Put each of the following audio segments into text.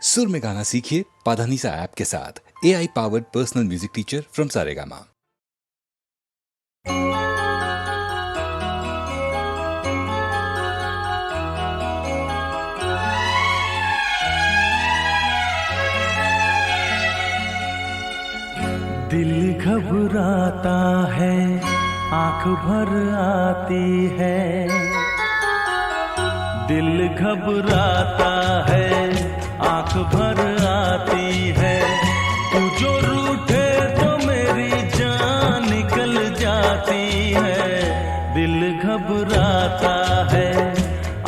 सुर में गाना सीखिए पाधानीसा ऐप के साथ। AI powered personal music teacher from Saregama. दिल घबराता है, आंख भर आती है। दिल घबराता है, आंख भर आती है। तू जो रूठे तो मेरी जान निकल जाती है। दिल घबराता है,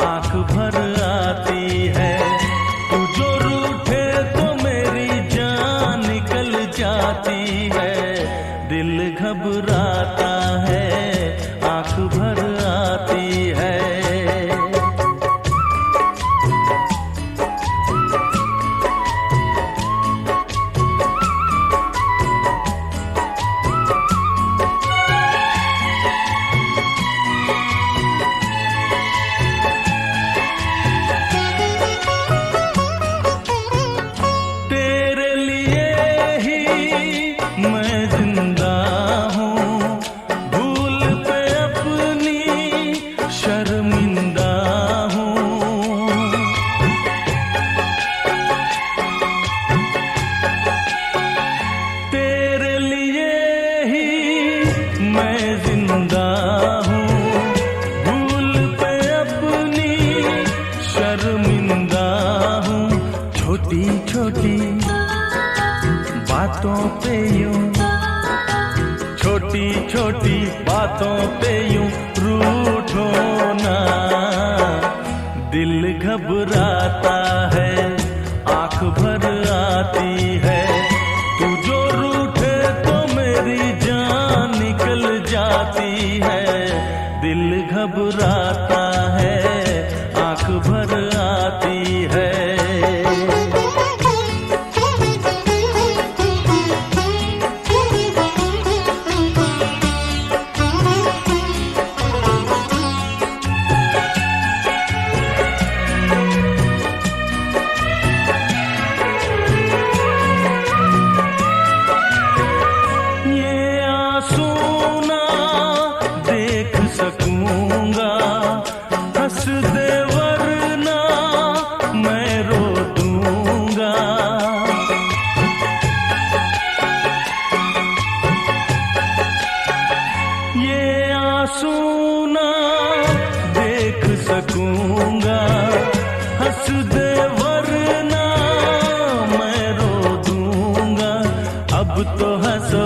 आंख भर आती है। तू जो रूठे तो मेरी जान निकल जाती है। दिल घबराता है, आंख भर आती है। छोटी छोटी बातों पे यूं रूठो ना। दिल घबराता है, आंख भर आती है। तू जो रूठे तो मेरी जान निकल जाती है। दिल घबराता है, आंख भर आती है। सुना देख सकूंगा, हंस दे वरना मैं रो दूंगा। अब तो हंसो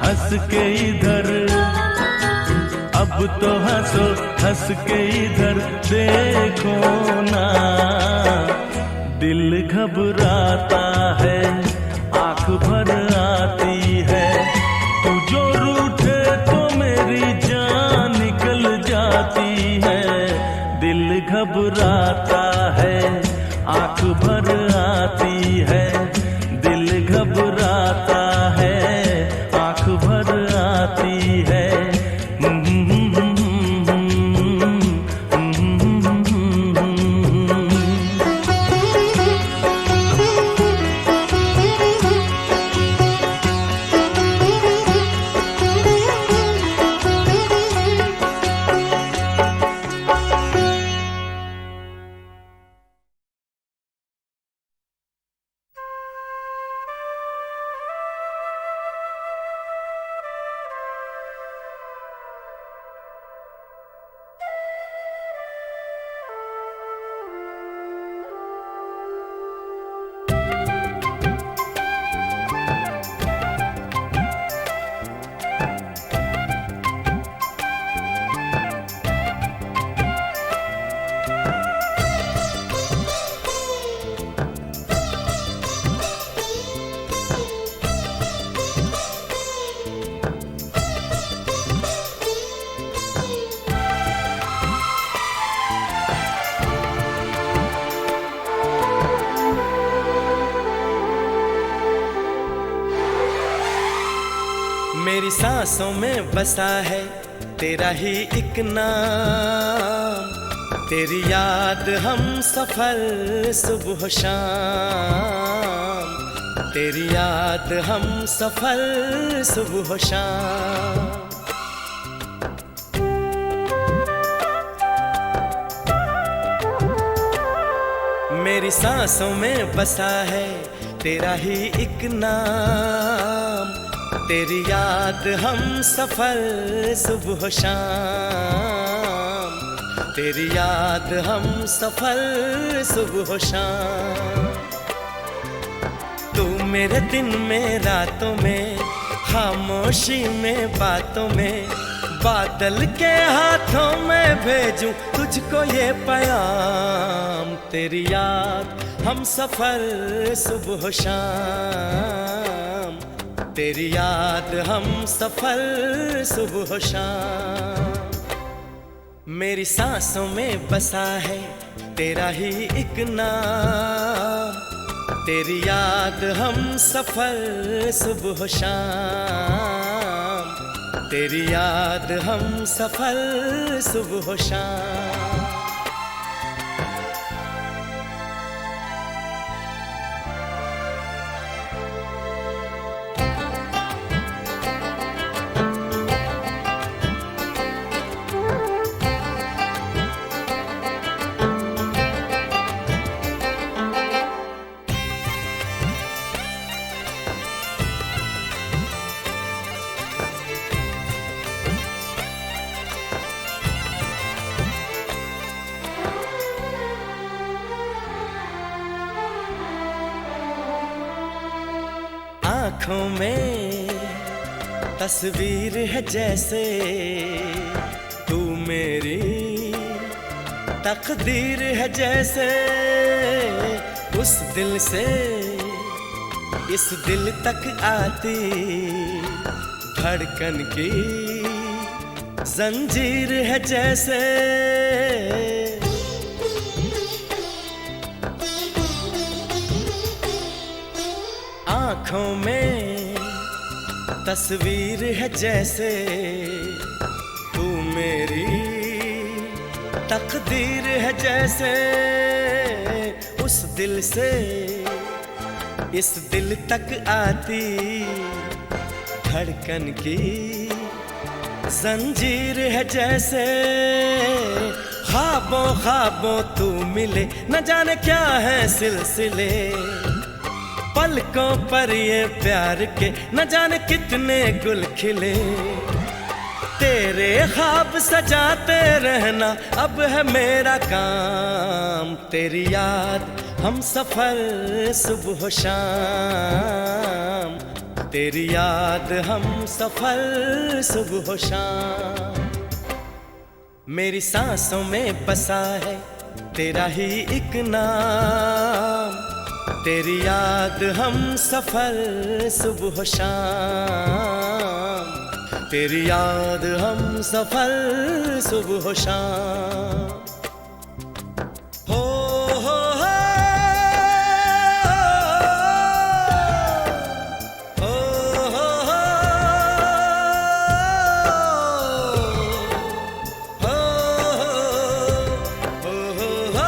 हंस के इधर, अब तो हंसो हंस के इधर देखो ना। दिल घबराता है, आंख भर आती है। तू जो रूठे तो मेरी जान निकल जाती है। दिल घबराता है, आंख भर आती है। दिल घबराता है, आंख भर आती है। मेरी सांसों में बसा है तेरा ही एक नाम, तेरी याद हम सफर सुबह शाम, तेरी याद हम सफर सुबह शाम। मेरी सांसों में बसा है तेरा ही एक नाम, तेरी याद हम सफर सुबह शाम, तेरी याद हम सफर सुबह शाम। तू मेरे दिन में रातों में, खामोशी में बातों में, बादल के हाथों में भेजूं तुझको ये पैगाम। तेरी याद हम सफर सुबह शाम, तेरी याद हम सफर सुबह शाम। मेरी सांसों में बसा है तेरा ही एक नाम, तेरी याद हम सफर सुबह शाम, तेरी याद हम सफर सुबह शाम। आँखों में तस्वीर है जैसे तू मेरी तकदीर है जैसे, उस दिल से इस दिल तक आती धड़कन की जंजीर है जैसे। आँखों में तस्वीर है जैसे तू मेरी तकदीर है जैसे, उस दिल से इस दिल तक आती धड़कन की जंजीर है जैसे। ख्वाबों ख्वाबों तू मिले न जाने क्या है सिलसिले, पलकों पर ये प्यार के न जाने कितने गुल खिले। तेरे ख्वाब सजाते रहना अब है मेरा काम, तेरी याद हम सफर सुबह शाम, तेरी याद हम सफर सुबह शाम। मेरी सांसों में बसा है तेरा ही एक नाम, तेरी याद हम सफर सुबह शाम, तेरी याद हम सफर सुबह शाम। हो हो हो हो हो हो हो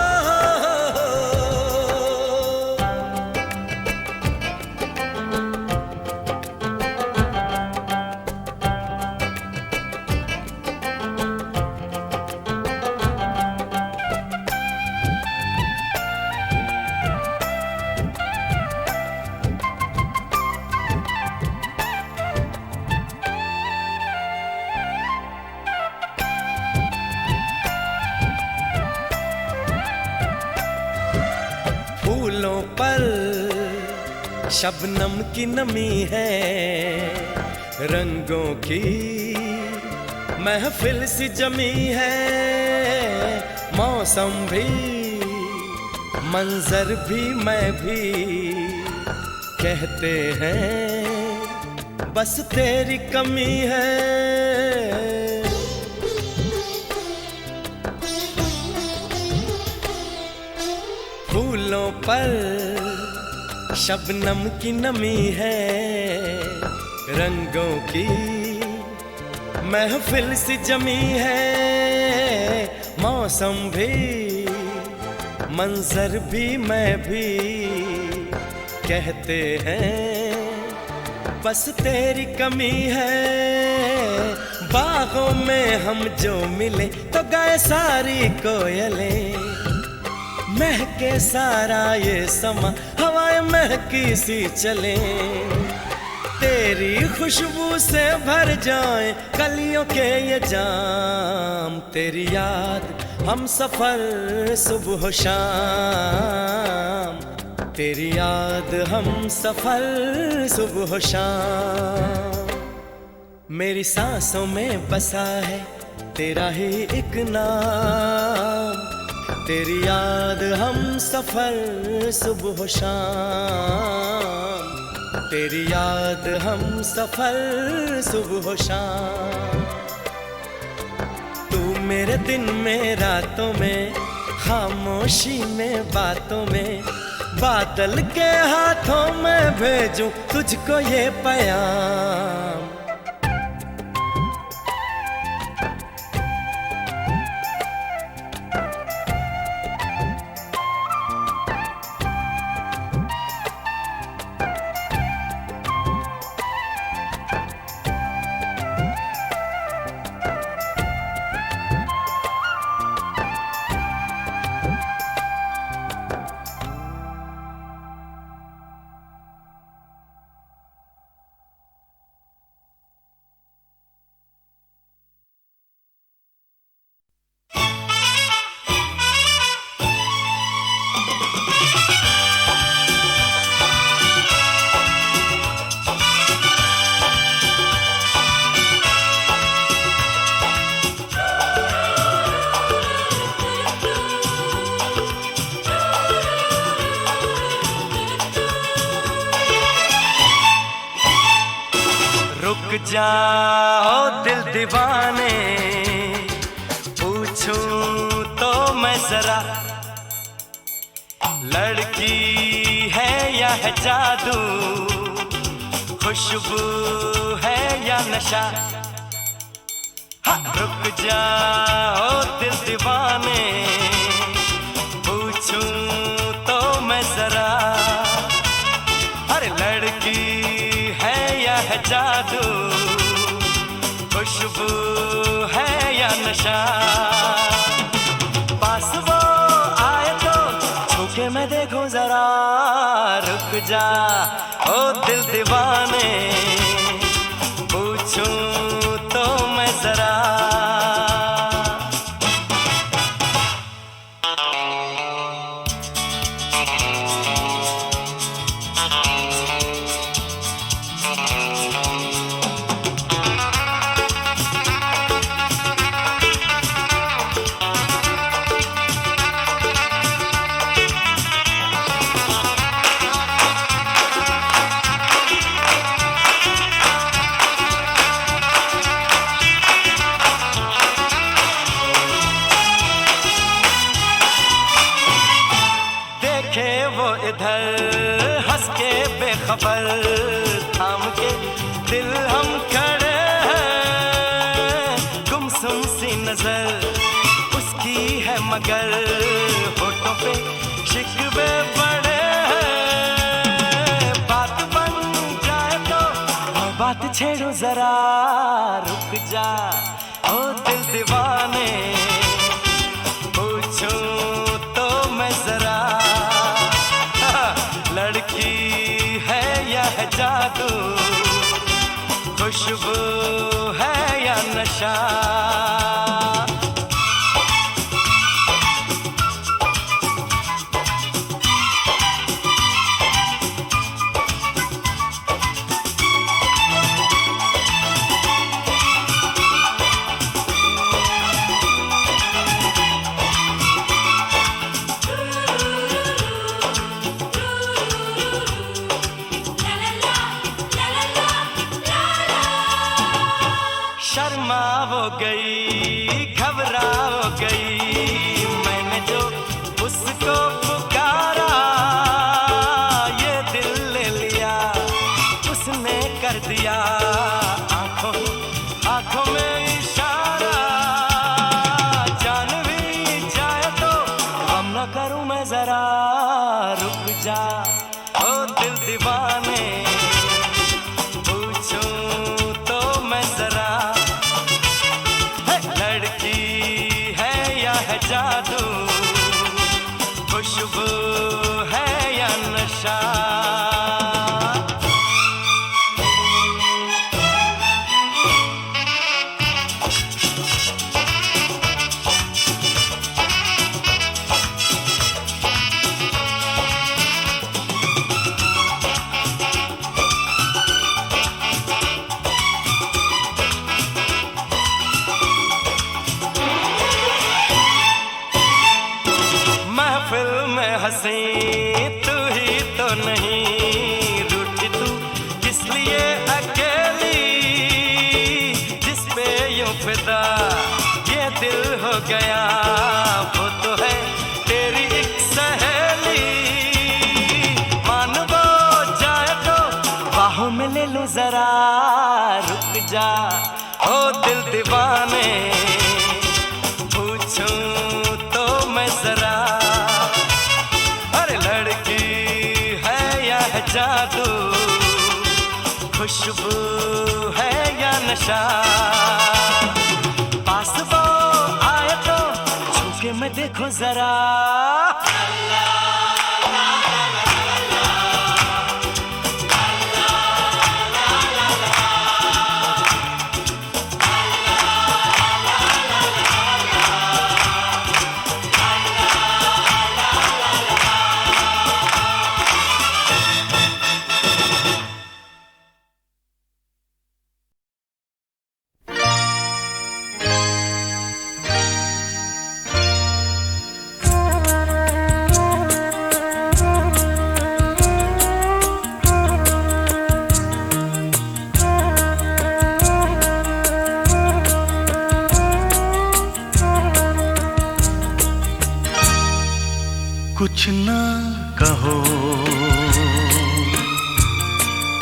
फूलों पर शबनम की नमी है, रंगों की महफिल सी जमी है। मौसम भी मंजर भी मैं भी कहते हैं बस तेरी कमी है। फूलों पर शबनम की नमी है, रंगों की महफिल सी जमी है। मौसम भी, मंजर भी, मैं भी कहते हैं बस तेरी कमी है। बागों में हम जो मिले तो गाए सारी कोयलें, महके सारा ये समा, हवाएं महकी सी चले। तेरी खुशबू से भर जाए कलियों के ये जाम, तेरी याद हम सफर सुबह शाम, तेरी याद हम सफर सुबह शाम। मेरी सांसों में बसा है तेरा ही एक नाम, तेरी याद हम सफर सुबह शाम, तेरी याद हम सफर सुबह शाम। तू मेरे दिन में रातों में, खामोशी में बातों में, बादल के हाथों में भेजूं तुझको ये पैगाम। रुक जाओ दिल दीवाने, पूछूं तो मैं जरा, लड़की है या है जादू, खुशबू है या नशा। हाँ, रुक जाओ दिल दीवाने, पूछूं तो मैं जरा, अरे लड़की है या है जादू, खुशबू है या नशा। पास वो आए तो छूके मैं देखूं जरा, रुक जा ओ दिल दीवाने, पूछूं तो मैं जरा। वो इधर हंस के बेखबर, थाम के दिल हम खड़े हैं, गुमसुम सी नजर उसकी है मगर, होठों पे शिकवे बड़े हैं। बात बन जाए तो बात छेड़ो जरा, रुक जा ओ दिल दीवाने, पूछूं तो मैं जरा, लड़की है या है जादू, खुशबू है या नशा। शर्मा वो जा ओ दिल दीवाने, पूछूं तो मैं जरा, लड़की है या है जादू, खुशबू है या नशा। महफिल में हंसी तू ही तो नहीं, रूठी तू किस लिए अकेली, जिस पे यूं फिदा ये दिल हो गया, वो तो है तेरी एक सहेली। मान वो जाए तो बाहों में ले लो जरा, रुक जा ओ दिल दीवाने, पूछूं तो मैं जरा, जादू, खुशबू है या नशा। पास वो आए तो छूके मैं देखो जरा, कुछ ना कहो,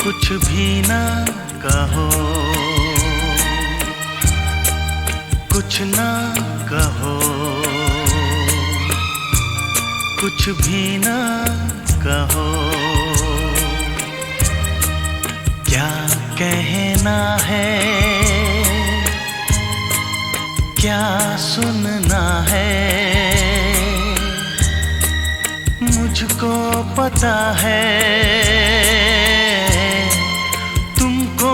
कुछ भी ना कहो, कुछ ना कहो, कुछ भी ना कहो, क्या कहना है, क्या सुनना है, मुझको पता है, तुमको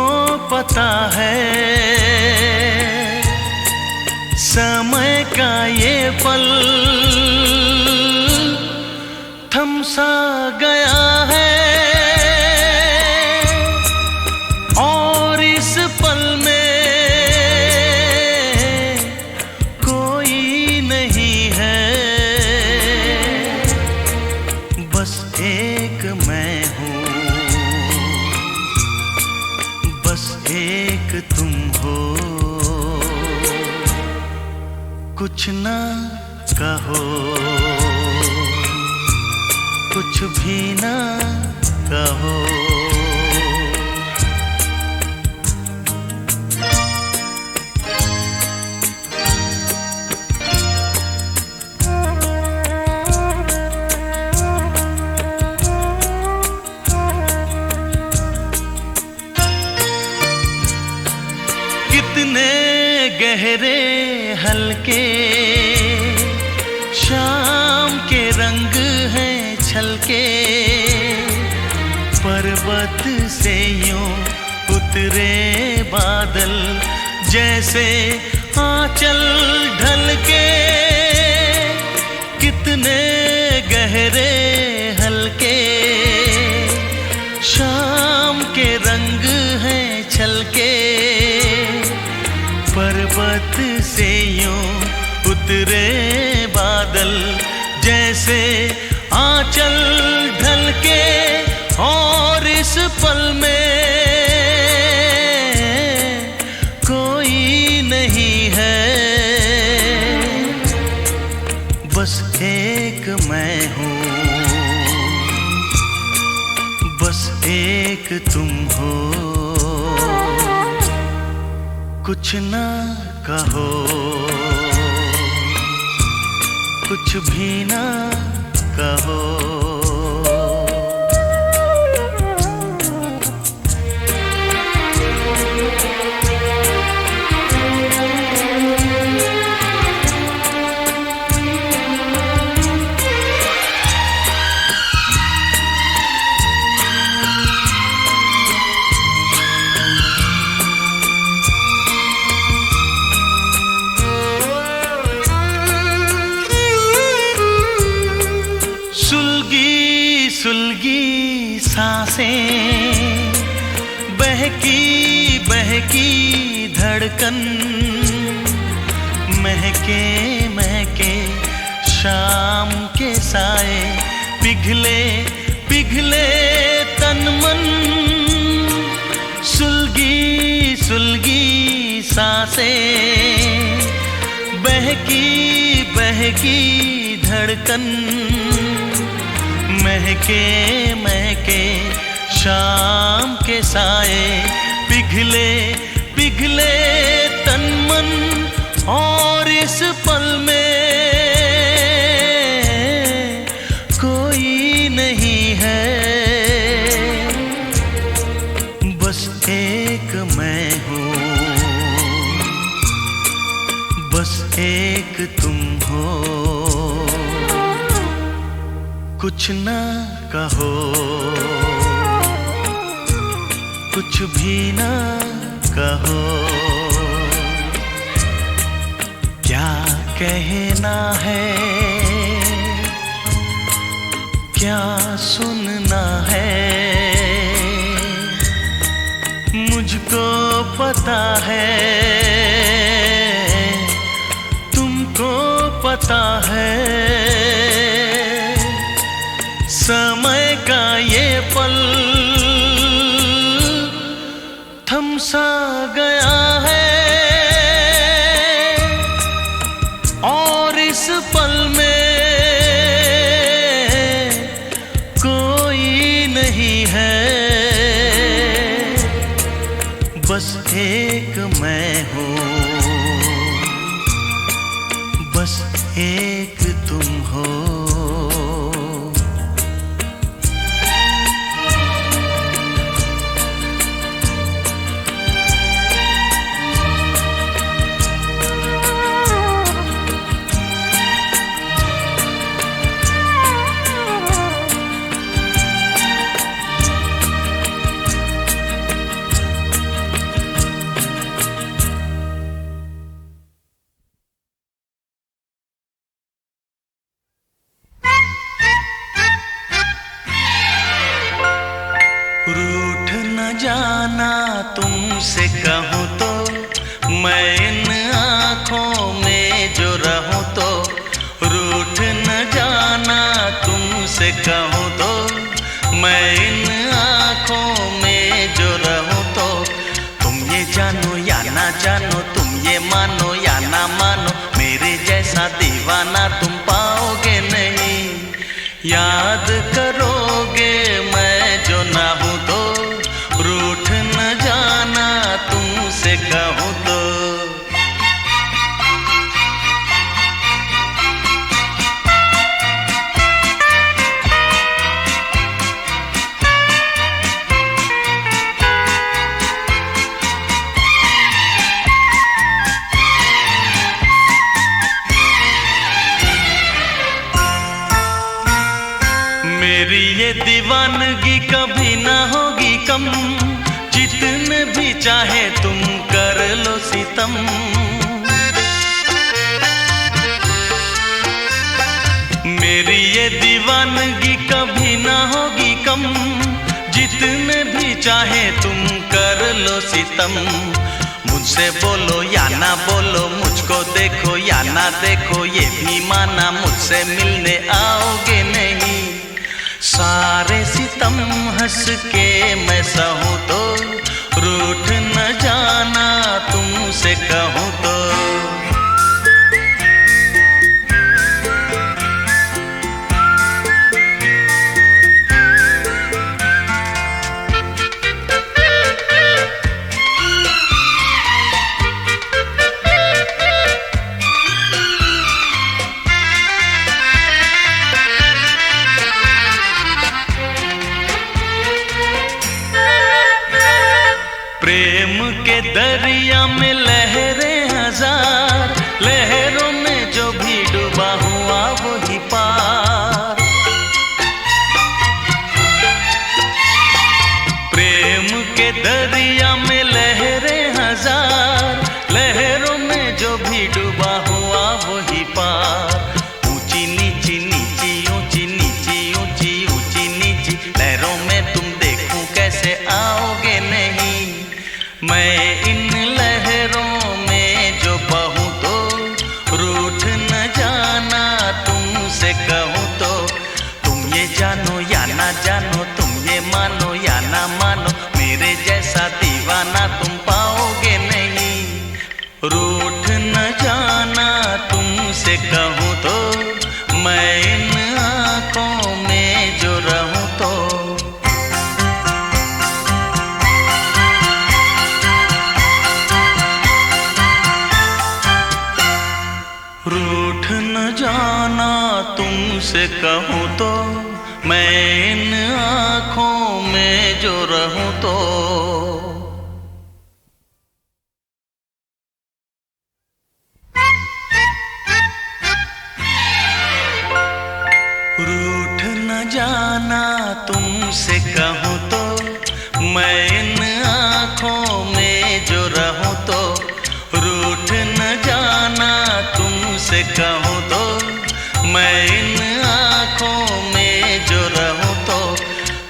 पता है, समय का ये पल थम सा गया है, और इस पल में कोई नहीं है, बस एक मैं हूँ, बस एक तुम हो, कुछ ना कहो, कुछ भी ना कहो। कितने गहरे हल्के शाम के रंग हैं छलके, पर्वत से यूं उतरे बादल जैसे आंचल ढलके, कितने गहरे हल्के शाम के रंग हैं छलके, पर्वत से यूं उतरे बादल जैसे आंचल ढलके, और इस पल में कोई नहीं है, बस एक मैं हूँ, बस एक तुम हो, कुछ ना कहो, कुछ भी ना कहो। सुलगी सांसें, बहकी बहकी धड़कन, महके महके शाम के साए, पिघले पिघले तन मन, सुलगी सुलगी सांसें, बहकी बहकी धड़कन, महके महके शाम के साए, पिघले पिघले तन मन, और इस पल में कोई नहीं है, बस एक मैं हूँ, बस एक तुम हो, कुछ ना कहो, कुछ भी ना कहो, क्या कहना है, क्या सुनना है, मुझको पता है, तुमको पता है, समय का ये पल थम सा गया है, और इस पल में कोई नहीं है, बस एक मैं हूँ, बस एक तुम हो। रूठ न जाना तुमसे कहूँ तो, मैं इन आँखों में जो रहूँ तो, रूठ न जाना तुमसे कहूँ तो, मैं इन आँखों में जो रहूँ तो, तुम ये जानो या ना जानो, तुम ये मानो या ना मानो, मेरे जैसा दीवाना तुम पाओगे नहीं, याद करोगे मैं जो ना हूँ तो, रूठ न जाना तुमसे कहूँ तो। मेरी ये दीवानगी कभी ना होगी कम, जितने भी चाहे तुम कर लो सितम, मेरी ये दीवानगी कभी ना होगी कम, जितने भी चाहे तुम कर लो सितम, मुझसे बोलो या ना बोलो, मुझको देखो या ना देखो, ये भी माना मुझसे मिलने आओगे नहीं, सारे सितम हंस के मैं सहूँ तो, रूठ न जाना तुमसे कहूँ तो। प्रेम के दरिया में लहरें हजार, लहरों में जो भी डूबा हुआ वही पार, प्रेम के दरिया में लहरें हजार, लहरों में जो भी डूबा हुआ वही पार, ऊंची नीची नीची ऊंची नीची ऊंची ऊंची नीची जानो, तुम ये मानो या ना मानो, मेरे जैसा दीवाना तुम पाओगे नहीं। रूठ न जाना तुमसे कहूँ तो, मैं इन आँखों में जो रहूँ तो। रूठ न जाना तुमसे कहूँ तो, मैं इन आँखों में जो रहूँ तो। रूठ न जाना तुमसे कहूँ तो, मैं इन आँखों में जो रहूँ तो। रूठ न जाना तुमसे कहूँ तो, मैं इन आँखों में जो रहूँ तो।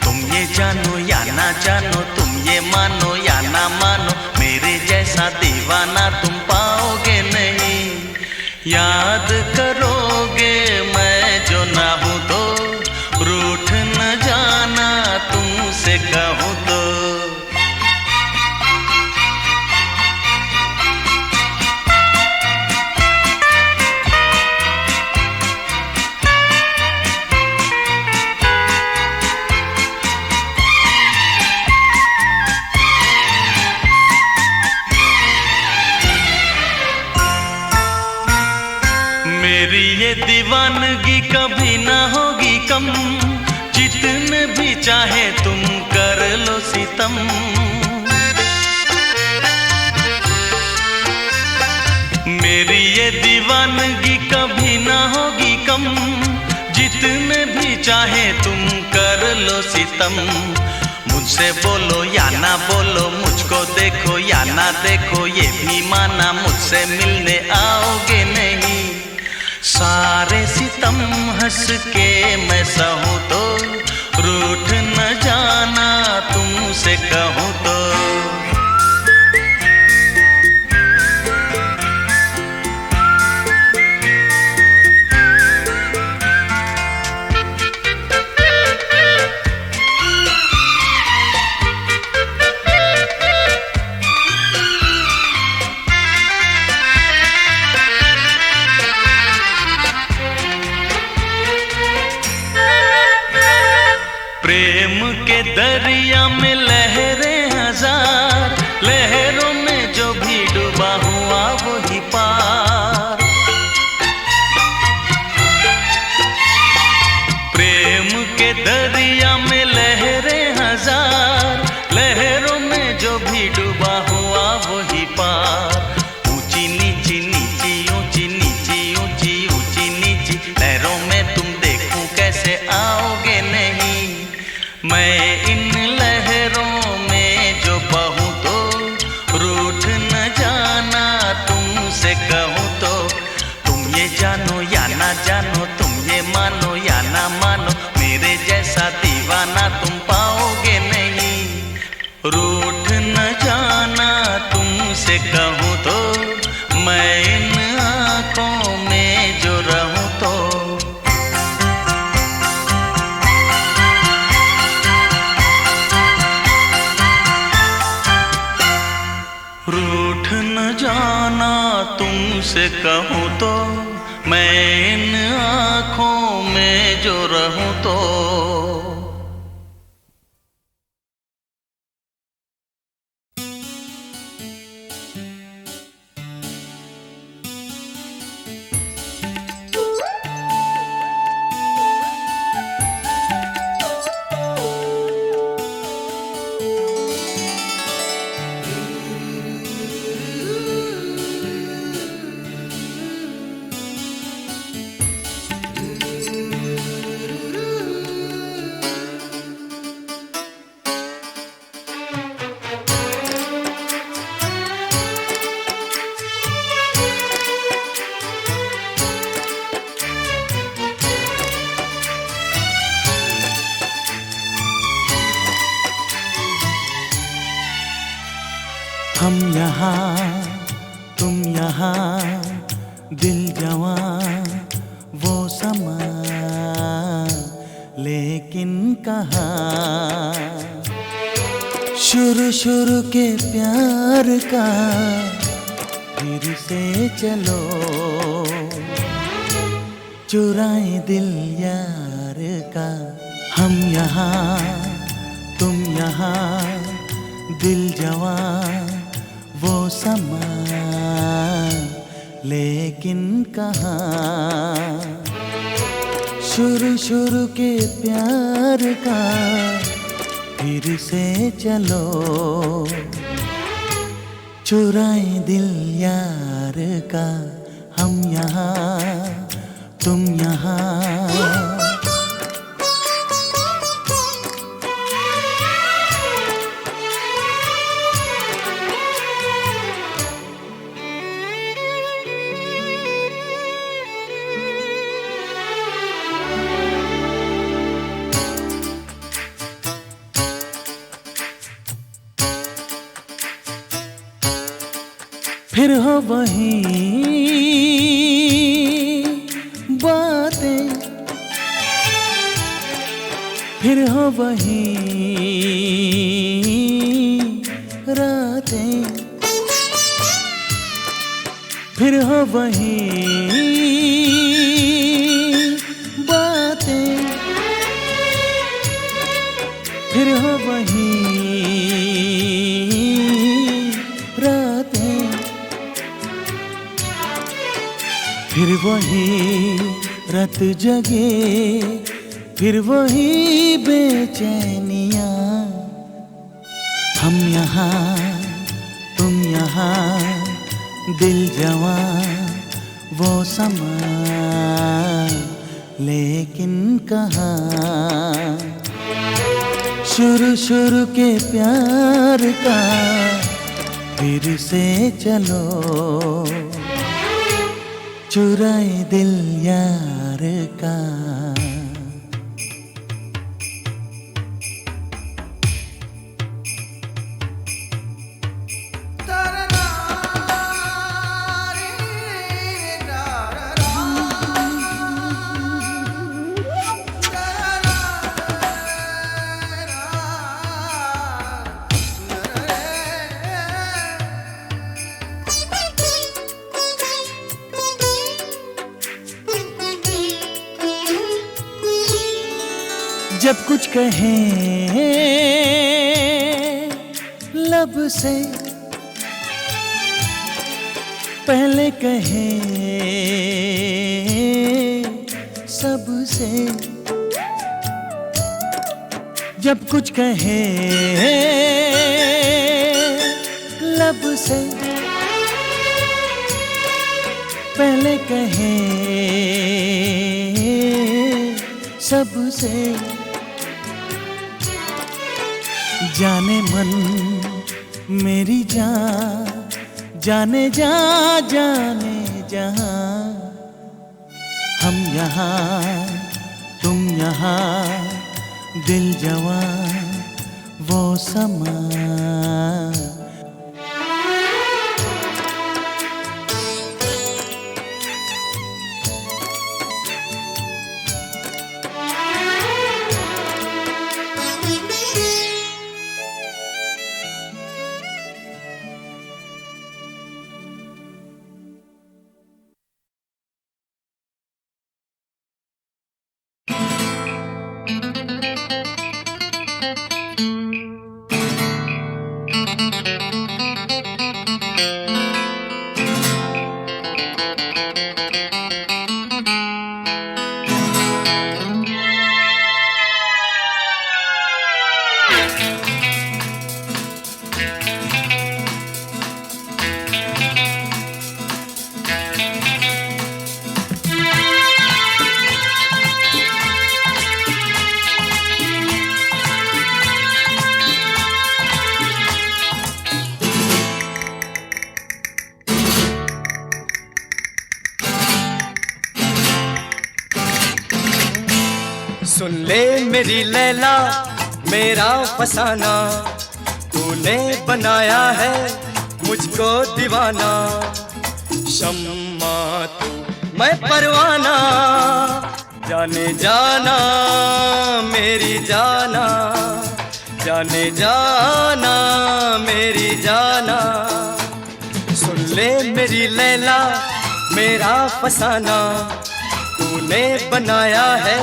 तुम ये जानो या ना जानो, तुम ये मानो या ना मानो, मेरे जैसा दीवाना तुम पाओगे नहीं। याद करोगे मैं जो ना हूँ तो, रूठ न जाना तुमसे कहूँ तो। मेरी ये दीवानगी कभी ना होगी कम, जितने भी चाहे तुम कर लो सितम। मेरी ये दीवानगी कभी ना होगी कम, जितने भी चाहे तुम कर लो सितम। मुझसे बोलो या ना बोलो, मुझको देखो या ना देखो, ये भी माना मुझसे मिलने आओगे नहीं। सारे सितम हंस के मैं सहूँ तो, रूठ न जाना तुमसे कहूँ तो। प्रेम के दरिया में लहरें हजार, लहरों में जो भी डूबा हुआ वही पार। प्रेम के दरिया में लहरें हजार, लहरों में जो भी डूबा हुआ वही पार। ऊंची नीची नीची ऊंची नीची ऊंची ऊंची नीची लहरों में तुम देखूं कैसे आओगे नहीं। मैं इन लहरों में जो बहूँ तो, रूठ न जाना तुमसे कहूँ तो। तुम ये जानो या ना जानो, तुम ये मानो या ना मानो, मेरे जैसा दीवाना तुम पाओगे नहीं। रूठ न जाना तुमसे कहूँ तो, मैं इन आँखों में जो रहूँ तो। रूठ न जाना तुमसे कहूँ तो, मैं इन आँखों में जो रहूँ तो। हम यहाँ तुम यहाँ, दिल जवां वो समा लेके लेकिन कहाँ शुरू शुरू के प्यार का फिर से चलो चुराए दिल यार का। हम यहाँ तुम यहाँ दिल जवां वो समा लेकिन कहाँ शुरू शुरू के प्यार का फिर से चलो चुराए दिल यार का। हम यहाँ तुम यहाँ फिर हो वही बातें, फिर हो वही रातें, फिर हो वही बातें, फिर हो वही रातें, फिर वही रात जगे, फिर वही बेचैनियाँ। हम यहाँ तुम यहाँ दिल जवां वो समा लेकिन कहाँ शुरू शुरू के प्यार का फिर से चलो चुराए दिल यार का। जब कुछ कहें लब से पहले कहें सबसे, जब कुछ कहें लब से पहले कहें सबसे, जाने मन मेरी जान जाने जा जाने जहां। हम यहाँ तुम यहाँ दिल जवां वो समा। सुन ले मेरी लैला मेरा फसाना, तूने बनाया है मुझको दीवाना। शम्मा तू मैं परवाना, जाने जाना मेरी जाना, जाने जाना मेरी जाना। सुन ले मेरी लैला मेरा फसाना, तूने बनाया है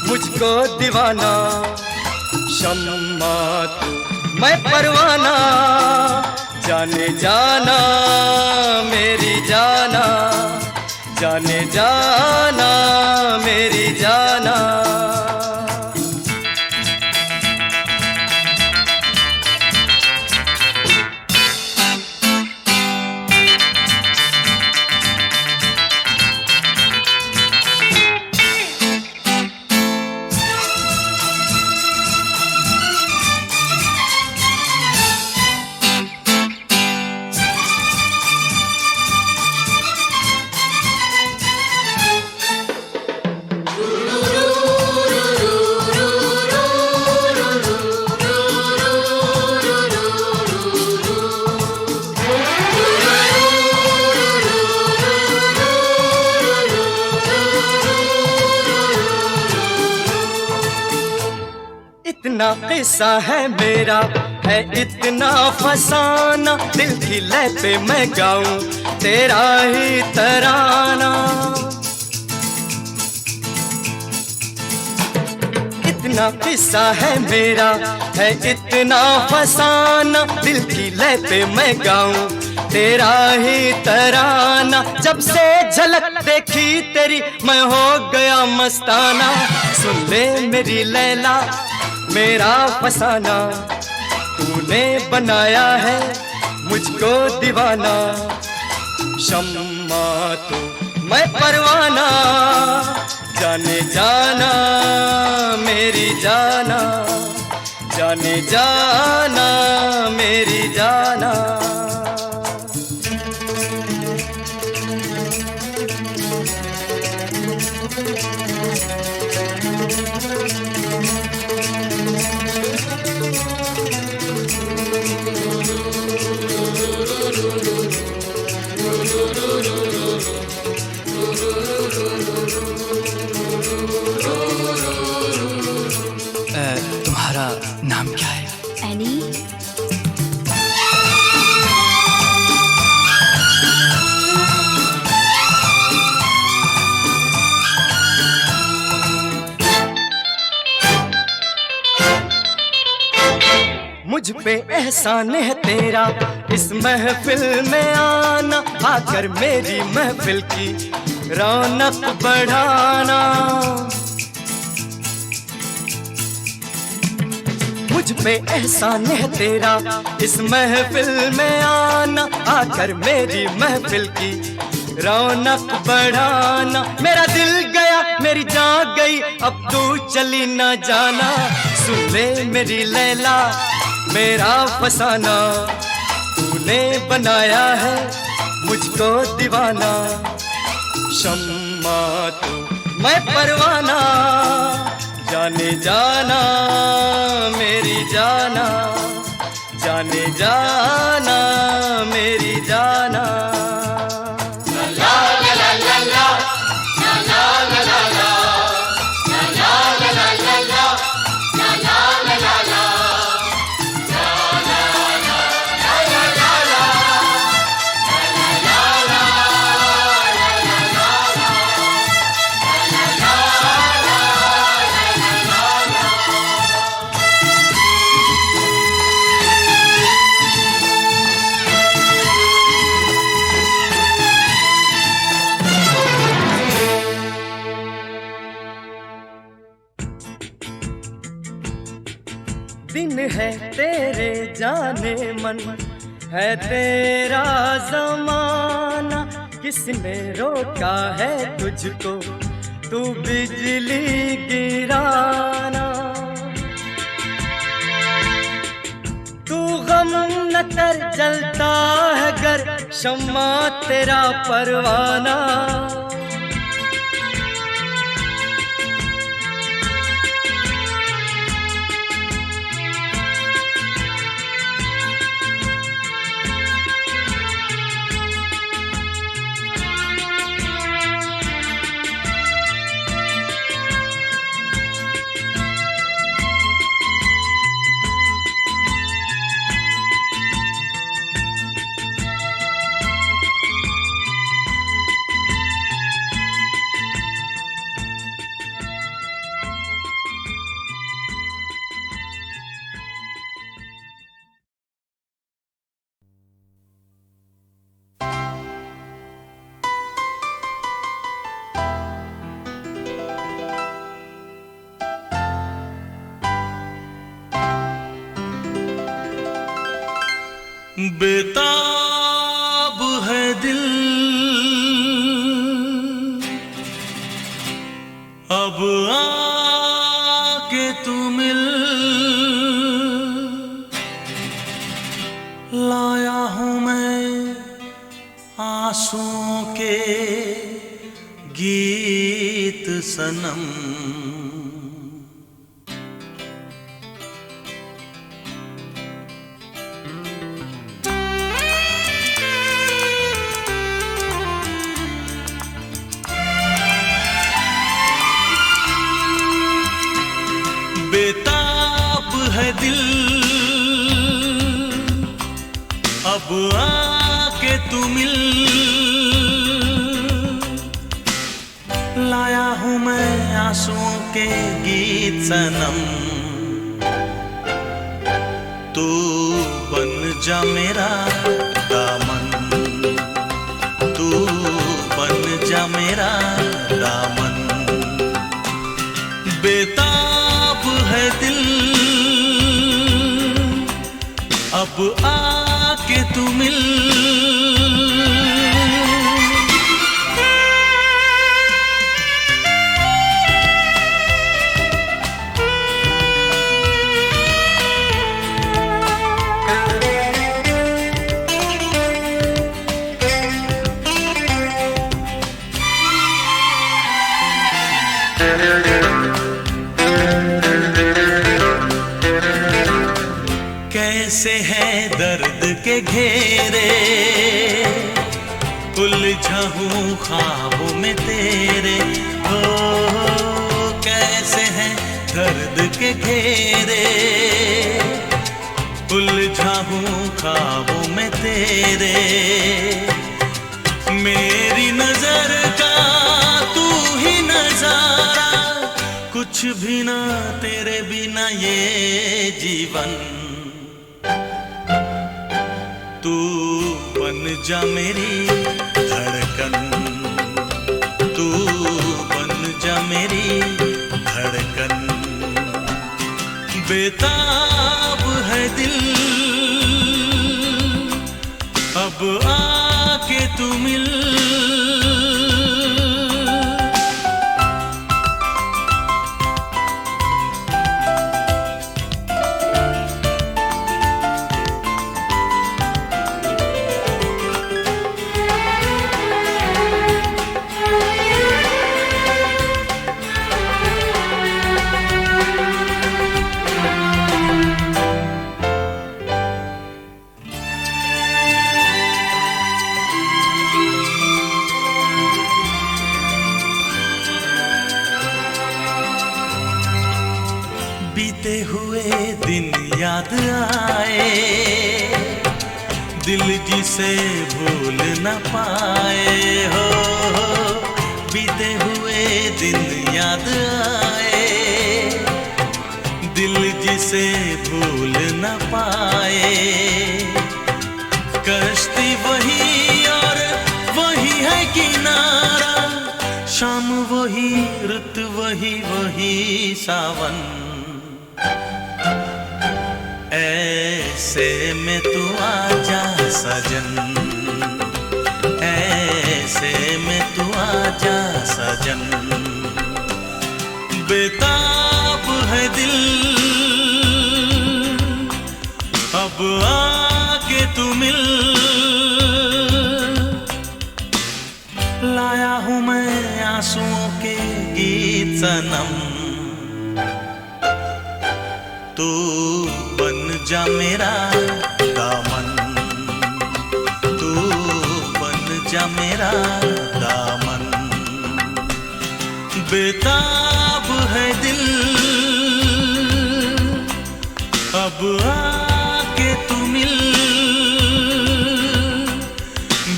मुझको दीवाना। शम्मा तू मैं परवाना, जाने जाना मेरी जाना, जाने जाना मेरी जाना। इतना किस्सा है मेरा है इतना फसाना, दिल की लय पे मैं गाऊं तेरा ही तराना। इतना किस्सा है मेरा है इतना फसाना, दिल की लय पे मैं गाऊं तेरा ही तराना। जब से झलक देखी तेरी मैं हो गया मस्ताना। सुन ले मेरी लैला मेरा फसाना, तूने बनाया है मुझको दीवाना। शम्मा तू मैं परवाना, जाने जाना मेरी जाना, जाने जाना मेरी जाना। तुम्हारा नाम क्या है? एनी। मुझ पे एहसान है तेरा इस महफिल में आना, आकर मेरी महफिल की रौनक बढ़ाना। मुझ पे एहसान है तेरा इस महफिल में आना, आकर मेरी महफिल की रौनक बढ़ाना। मेरा दिल गया मेरी जान गई अब तू चली ना जाना। सुन ले मेरी लैला मेरा फसाना, तूने बनाया है मुझको दीवाना। शम्मा तू मैं परवाना, जाने जाना मेरी जाना, जाने जाना मेरी जाना। दिन है तेरे जाने मन है तेरा ज़माना, किसने रोका है तुझको तू बिजली गिराना। तू गम न कर जलता है गर शम्मा तेरा परवाना। बेताब है दिल अब आके तू मिल, लाया हूं मैं आंसुओं के गीत सनम। बेताब है दिल अब आके तू मिल, लाया हूं मैं आंसुओं के गीत सनम। तू बन जा मेरा दामन, तू बन जा मेरा दामन। बेताब है दिल अब आके तू मिल, कैसे है दर्द के घेरे, उलझा हूँ ख्वाबों में तेरे। हो कैसे है दर्द के घेरे, उलझा हूँ ख्वाबों में तेरे। मेरी नजर का तू ही नजारा, कुछ भी ना तेरे बिना ये जीवन। तू बन जा मेरी धड़कन, तू बन जा मेरी धड़कन। बेताब है दिल अब आके तू मिल, बीते हुए दिन याद आए, दिल जिसे भूल न पाए। हो बीते हुए दिन याद आए, दिल जिसे भूल न पाए। कश्ती वही और वही है किनारा, शाम वही रुत वही वही सावन। ऐसे में तू आजा सजन, ऐसे में तू आजा सजन। बेताब है दिल अब आके तू मिल, लाया हूं मैं आंसुओं के गीत सनम। तू बन जा मेरा दामन, तू बन जा मेरा दामन। बेताब है दिल अब आके तू मिल,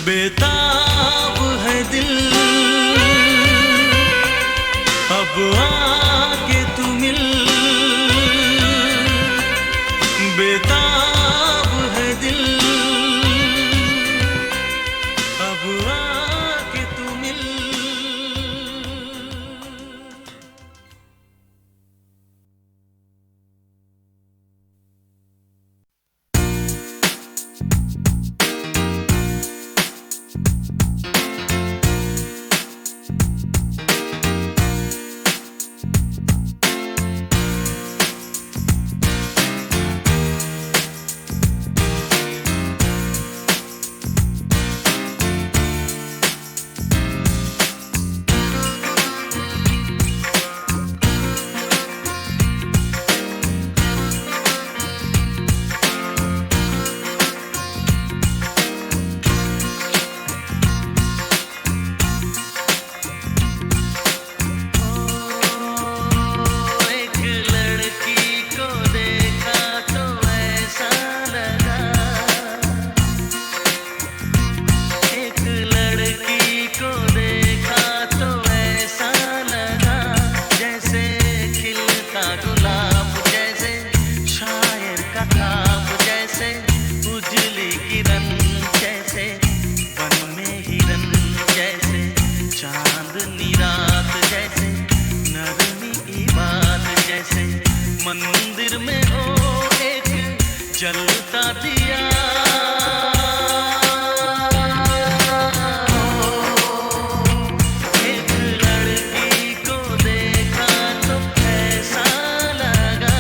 बेताब है दिल अब आके तू मिल, बेताब है दिल अब आके तू मिल। जलता दिया एक लड़की को देखा तो ऐसा लगा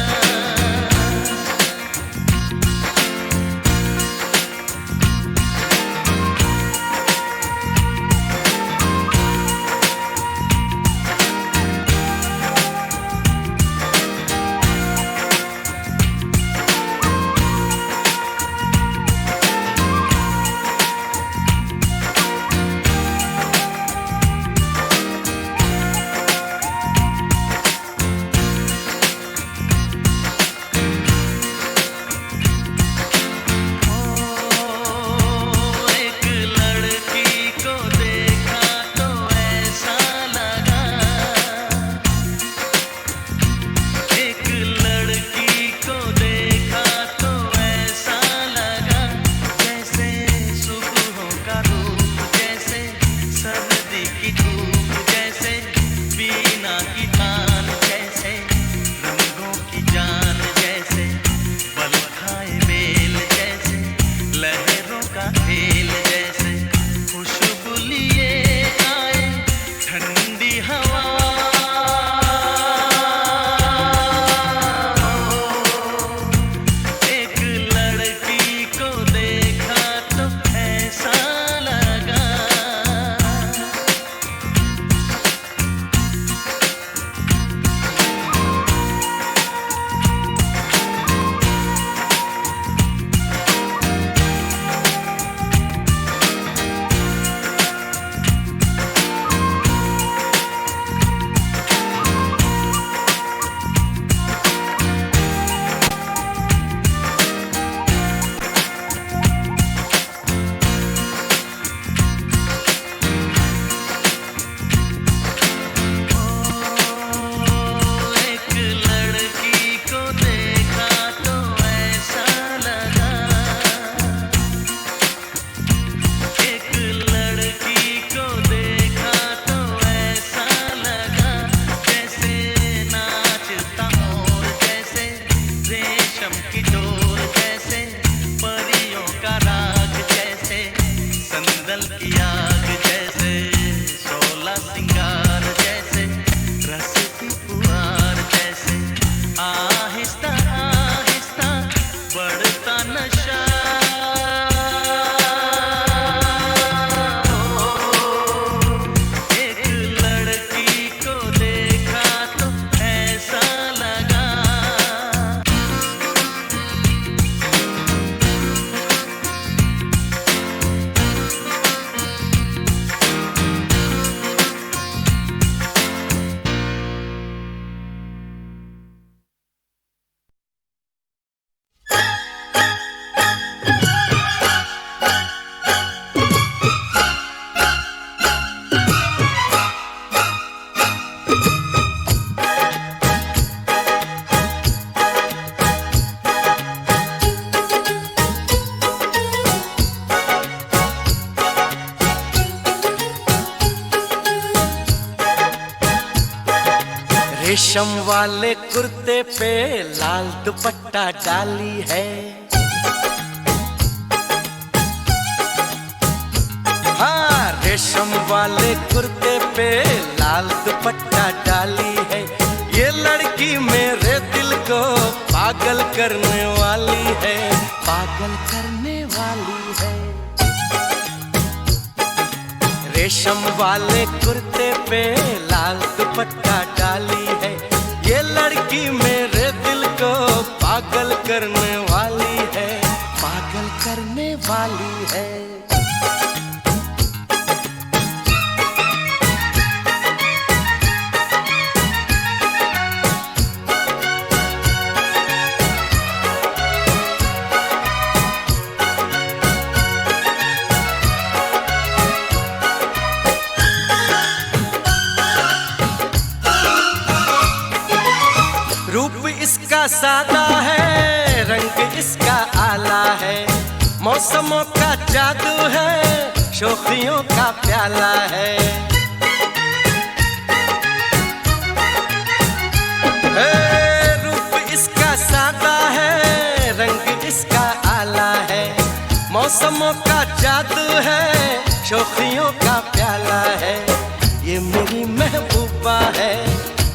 रेशम वाले कुर्ते पे लाल दुपट्टा डाली है, हाँ रेशम वाले कुर्ते पे लाल दुपट्टा डाली है। ये लड़की मेरे दिल को पागल करने वाली है, पागल करने वाली है। रेशम वाले कुर्ते पे लाल दुपट्टा डाली है, ये लड़की मेरे दिल को पागल करने वाली है, पागल करने वाली है। रूप इसका सादा है, रंग इसका आला है, मौसमों का जादू है, शोखियों का प्याला है। रूप इसका सादा है, रंग इसका मौसमों का जादू है, शोखियों का प्याला है। ये मेरी महबूबा है,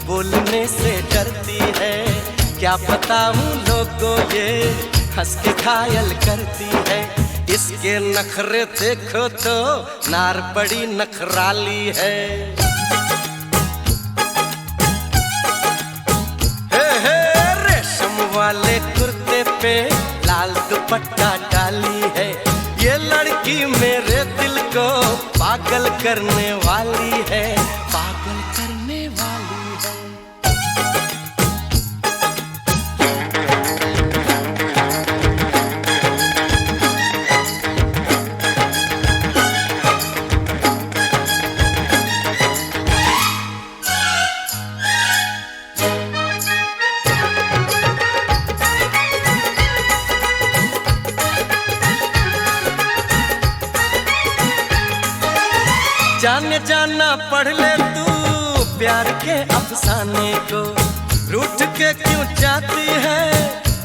बोलने से डरती है। क्या बताऊं लोगों ये हंस के घायल करती है। इसके नखरे देखो तो नार बड़ी नखराली है। हे रेशम वाले कुर्ते पे लाल दुपट्टा डाली है। ये लड़की मेरे दिल को पागल करने वाली है, पागल करने वाली है। जाने जाना पढ़ ले तू प्यार के अफसाने को। रूठ के क्यों जाती है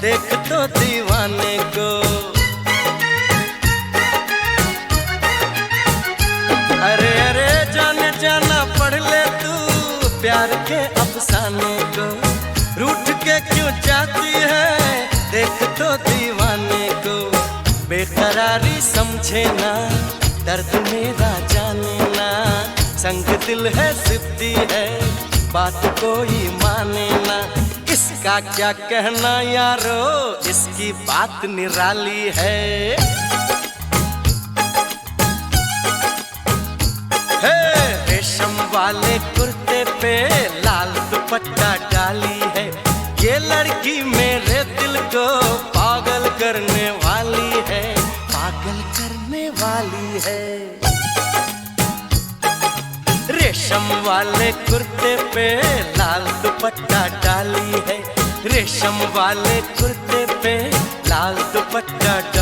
देख तो दीवाने को। अरे अरे जाने जाना पढ़ ले तू प्यार के अफसाने को। रूठ के क्यों जाती है देख तो दीवाने को। बेकरारी समझे ना दर्द मेरा जाने ना। संग दिल है जिद्दी है, बात कोई माने ना। इसका क्या कहना यारो, इसकी बात निराली है। हे रेशम वाले कुर्ते पे लाल दुपट्टा डाली है। ये लड़की मेरे दिल को पागल करने वाली है, पागल करने वाली है। रेशम वाले कुर्ते पे लाल दुपट्टा डाली है। रेशम वाले कुर्ते पे लाल दुपट्टा डाली